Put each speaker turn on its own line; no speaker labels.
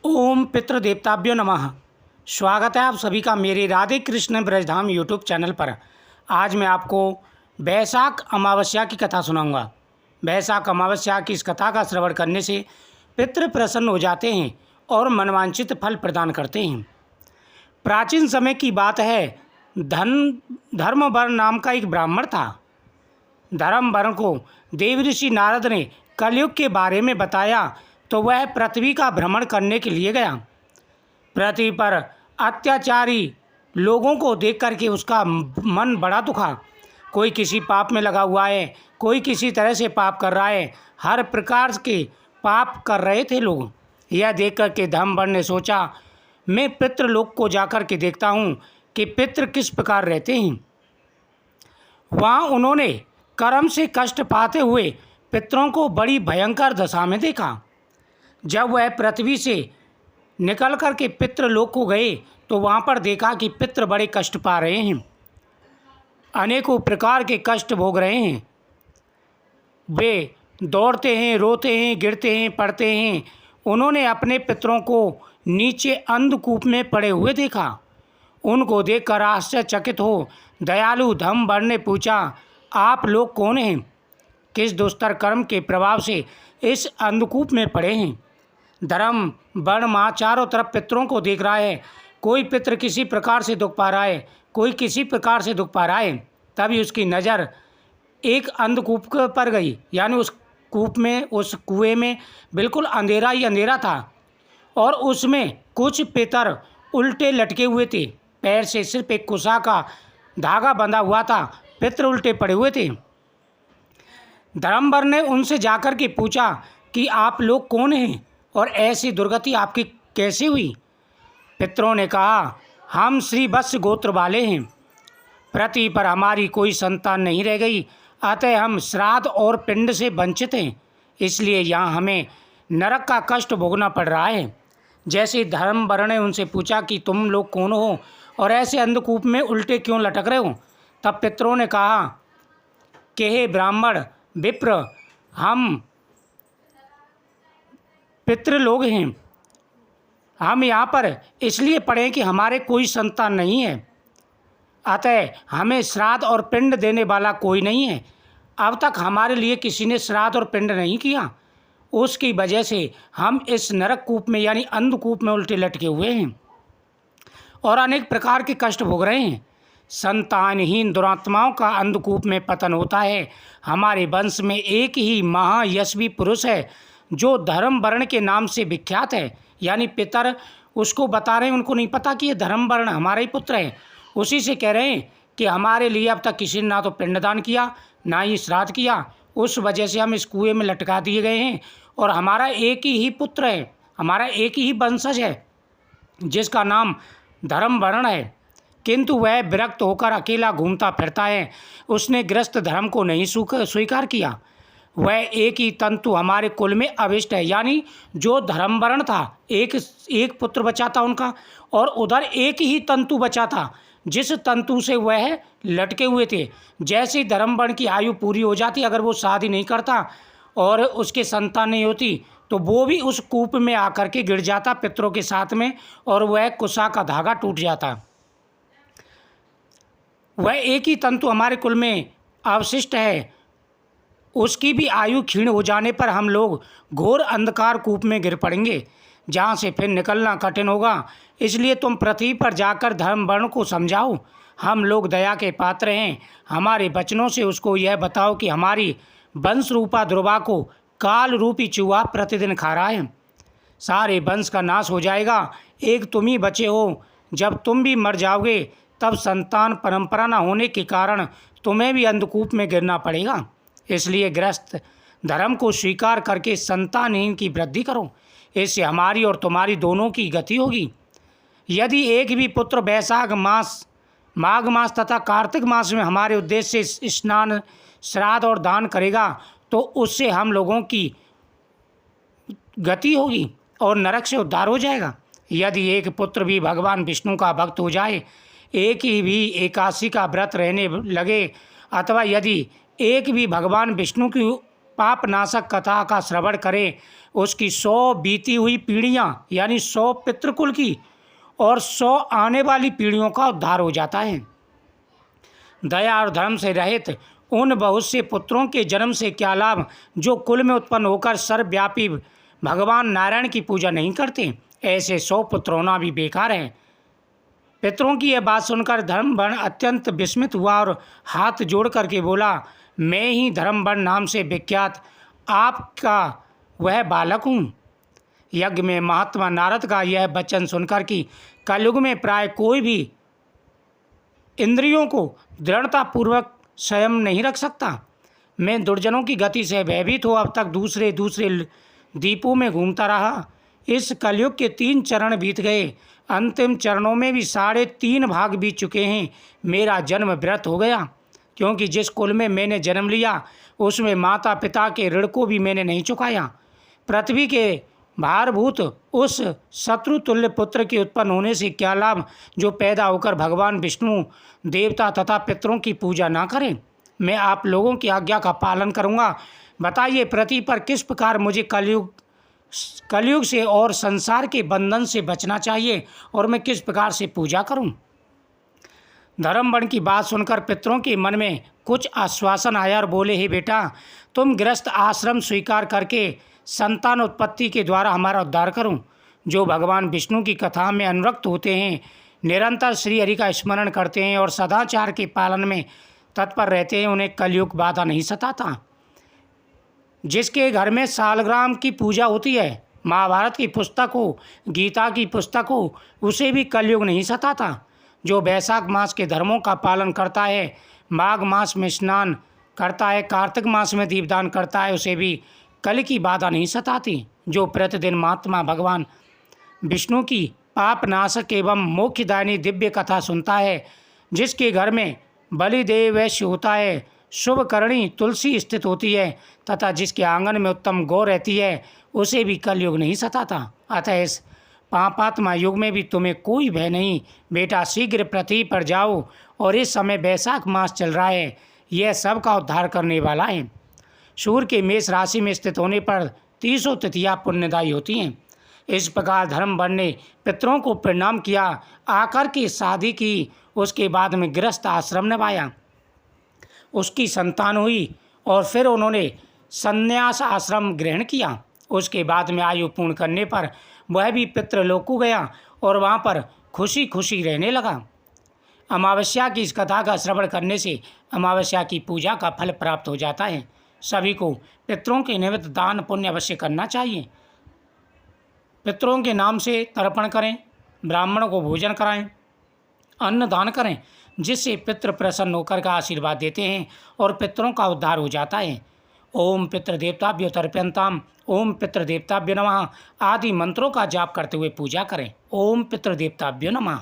ओम पितृदेवताभ्यो नमः। स्वागत है आप सभी का मेरे राधे कृष्ण ब्रजधाम यूट्यूब चैनल पर। आज मैं आपको बैसाख अमावस्या की कथा सुनाऊंगा। बैसाख अमावस्या की इस कथा का श्रवण करने से पितृ प्रसन्न हो जाते हैं और मनवांछित फल प्रदान करते हैं। प्राचीन समय की बात है, धर्मवर्ण नाम का एक ब्राह्मण था। धर्मवर्ण को देवऋषि नारद ने कलयुग के बारे में बताया तो वह पृथ्वी का भ्रमण करने के लिए गया। पृथ्वी पर अत्याचारी लोगों को देख करके उसका मन बड़ा दुखा। कोई किसी पाप में लगा हुआ है, कोई किसी तरह से पाप कर रहा है, हर प्रकार के पाप कर रहे थे लोग। यह देख कर के धर्मवर्ण ने सोचा, मैं पितृलोक को जाकर के देखता हूँ कि पितृ किस प्रकार रहते हैं। वहाँ उन्होंने कर्म से कष्ट पाते हुए पितरों को बड़ी भयंकर दशा में देखा। जब वह पृथ्वी से निकल कर के पितृलोक को गए तो वहाँ पर देखा कि पितृ बड़े कष्ट पा रहे हैं, अनेकों प्रकार के कष्ट भोग रहे हैं। वे दौड़ते हैं, रोते हैं, गिरते हैं, पड़ते हैं। उन्होंने अपने पितरों को नीचे अंधकूप में पड़े हुए देखा। उनको देखकर आश्चर्यचकित हो दयालु धर्मवर्ण ने पूछा, आप लोग कौन हैं? किस दुष्तर कर्म के प्रभाव से इस अंधकूप में पड़े हैं? धर्मवर्ण माँ चारों तरफ पितरों को देख रहा है। कोई पितृ किसी प्रकार से दुख पा रहा है, कोई किसी प्रकार से दुख पा रहा है। तभी उसकी नज़र एक अंधकूप पर गई, यानी उस कूप में, उस कुएं में बिल्कुल अंधेरा ही अंधेरा था और उसमें कुछ पितर उल्टे लटके हुए थे। पैर से सिर्फ एक कुसा का धागा बंधा हुआ था, पितर उल्टे पड़े हुए थे। धर्मवर्ण ने उनसे जाकर के पूछा कि आप लोग कौन हैं और ऐसी दुर्गति आपकी कैसे हुई? पितरों ने कहा, हम श्री वत्स गोत्र वाले हैं। पृथ्वी पर हमारी कोई संतान नहीं रह गई, अतः हम श्राद्ध और पिंड से वंचित हैं। इसलिए यहाँ हमें नरक का कष्ट भोगना पड़ रहा है। जैसे धर्मवर्ण ने उनसे पूछा कि तुम लोग कौन हो और ऐसे अंधकूप में उल्टे क्यों लटक रहे हो? तब पितरों ने कहा कि हे ब्राह्मण विप्र, हम पितृ लोग हैं। हम यहाँ पर इसलिए पड़े कि हमारे कोई संतान नहीं है, अतः हमें श्राद्ध और पिंड देने वाला कोई नहीं है। अब तक हमारे लिए किसी ने श्राद्ध और पिंड नहीं किया, उसकी वजह से हम इस नरक कूप में यानी अंधकूप में उल्टे लटके हुए हैं और अनेक प्रकार के कष्ट भोग रहे हैं। संतानहीन दुरात्माओं का अंधकूप में पतन होता है। हमारे वंश में एक ही महायशवी पुरुष है जो धर्मवर्ण के नाम से विख्यात है। यानी पितर उसको बता रहे हैं, उनको नहीं पता कि ये धर्मवर्ण हमारा ही पुत्र है। उसी से कह रहे हैं कि हमारे लिए अब तक किसी ने ना तो पिंडदान किया, ना ही श्राद्ध किया, उस वजह से हम इस कुएं में लटका दिए गए हैं और हमारा एक ही पुत्र है, हमारा एक ही वंशज है जिसका नाम धर्मवर्ण है। किंतु वह विरक्त होकर अकेला घूमता फिरता है। उसने गृहस्थ धर्म को नहीं स्वीकार किया। वह एक ही तंतु हमारे कुल में अविष्ट है। यानी जो धर्मवर्ण था, एक पुत्र बचा था उनका, और उधर एक ही तंतु बचा था जिस तंतु से वह लटके हुए थे। जैसे ही धर्मवर्ण की आयु पूरी हो जाती, अगर वो शादी नहीं करता और उसके संतान नहीं होती तो वो भी उस कूप में आकर के गिर जाता पितरों के साथ में और वह कुसा का धागा टूट जाता। वह एक ही तंतु हमारे कुल में अवशिष्ट है। उसकी भी आयु क्षीण हो जाने पर हम लोग घोर अंधकार कूप में गिर पड़ेंगे, जहाँ से फिर निकलना कठिन होगा। इसलिए तुम पृथ्वी पर जाकर धर्मवर्ण को समझाओ। हम लोग दया के पात्र हैं। हमारे वचनों से उसको यह बताओ कि हमारी वंश रूपा ध्रुवा को काल रूपी चूहा प्रतिदिन खा रहा है। सारे वंश का नाश हो जाएगा, एक तुम ही बचे हो। जब तुम भी मर जाओगे तब संतान परंपरा न होने के कारण तुम्हें भी अंधकूप में गिरना पड़ेगा। इसलिए गृहस्थ धर्म को स्वीकार करके संतानहीन की वृद्धि करो। इससे हमारी और तुम्हारी दोनों की गति होगी। यदि एक भी पुत्र बैसाख मास, माघ मास तथा कार्तिक मास में हमारे उद्देश्य से स्नान, श्राद्ध और दान करेगा तो उससे हम लोगों की गति होगी और नरक से उद्धार हो जाएगा। यदि एक पुत्र भी भगवान विष्णु का भक्त हो जाए, एक ही भी एकादशी का व्रत रहने लगे, अथवा यदि एक भी भगवान विष्णु की पापनाशक कथा का श्रवण करे, उसकी 100 बीती हुई पीढ़ियाँ यानी 100 पितृकुल की और 100 आने वाली पीढ़ियों का उद्धार हो जाता है। दया और धर्म से रहित उन बहुत से पुत्रों के जन्म से क्या लाभ जो कुल में उत्पन्न होकर सर्वव्यापी भगवान नारायण की पूजा नहीं करते। ऐसे 100 पुत्र होना भी बेकार है। पितरों की यह बात सुनकर धर्मवर्ण अत्यंत विस्मित हुआ और हाथ जोड़ करके बोला, मैं ही धर्मवर्ण नाम से विख्यात आपका वह बालक हूँ। यज्ञ में महात्मा नारद का यह वचन सुनकर कि कलयुग में प्राय कोई भी इंद्रियों को दृढ़तापूर्वक स्वयं नहीं रख सकता, मैं दुर्जनों की गति से भयभीत हो अब तक दूसरे दूसरे द्वीपों में घूमता रहा। इस कलयुग के 3 चरण बीत गए, अंतिम चरणों में भी 3.5 भाग बीत चुके हैं। मेरा जन्म व्यर्थ हो गया, क्योंकि जिस कुल में मैंने जन्म लिया उसमें माता पिता के ऋण को भी मैंने नहीं चुकाया। पृथ्वी के भारभूत उस शत्रुतुल्य पुत्र के उत्पन्न होने से क्या लाभ जो पैदा होकर भगवान विष्णु देवता तथा पितरों की पूजा ना करें। मैं आप लोगों की आज्ञा का पालन करूंगा। बताइए पृथ्वी पर किस प्रकार मुझे कलयुग से और संसार के बंधन से बचना चाहिए और मैं किस प्रकार से पूजा करूं। धर्मवर्ण की बात सुनकर पितरों के मन में कुछ आश्वासन आया और बोले, हे बेटा, तुम गृहस्थ आश्रम स्वीकार करके संतान उत्पत्ति के द्वारा हमारा उद्धार करो। जो भगवान विष्णु की कथा में अनुरक्त होते हैं, निरंतर श्री हरि का स्मरण करते हैं और सदाचार के पालन में तत्पर रहते हैं, उन्हें कलयुग बाधा नहीं सताता। जिसके घर में सालग्राम की पूजा होती है, महाभारत की पुस्तक हो, गीता की पुस्तक हो, उसे भी कलयुग नहीं सताता। जो वैशाख मास के धर्मों का पालन करता है, माघ मास में स्नान करता है, कार्तिक मास में दीपदान करता है, उसे भी कल की बाधा नहीं सताती। जो प्रतिदिन महात्मा भगवान विष्णु की पापनाशक एवं मोक्षदायिनी दिव्य कथा सुनता है, जिसके घर में बलिदेव वैश्य होता है, शुभ करणी तुलसी स्थित होती है तथा जिसके आंगन में उत्तम गौ रहती है, उसे भी कलयुग नहीं सताता। अतः इस पापात्मा युग में भी तुम्हें कोई भय नहीं। बेटा, शीघ्र पृथ्वी पर जाओ और इस समय वैशाख मास चल रहा है, यह सब का उद्धार करने वाला है। सूर्य के मेष राशि में स्थित होने पर 30 तिथियां पुण्यदायी होती हैं। इस प्रकार धर्मवर्ण ने पितरों को प्रणाम किया, आकर के शादी की, उसके बाद में गृहस्थ आश्रम निभाया, उसकी संतान हुई और फिर उन्होंने संन्यास आश्रम ग्रहण किया। उसके बाद में आयु पूर्ण करने पर वह भी पितृलोक को गया और वहाँ पर खुशी खुशी रहने लगा। अमावस्या की इस कथा का श्रवण करने से अमावस्या की पूजा का फल प्राप्त हो जाता है। सभी को पितरों के निमित्त दान पुण्य अवश्य करना चाहिए। पितरों के नाम से तर्पण करें, ब्राह्मणों को भोजन कराएं, अन्न दान करें, जिससे पितृ प्रसन्न होकर का आशीर्वाद देते हैं और पितरों का उद्धार हो जाता है। ओम पितृदेवताभ्यो तर्प्यन्ताम, ओम पितृदेवताभ्यो नमः आदि मंत्रों का जाप करते हुए पूजा करें। ओम पितृदेवताभ्यो नमः।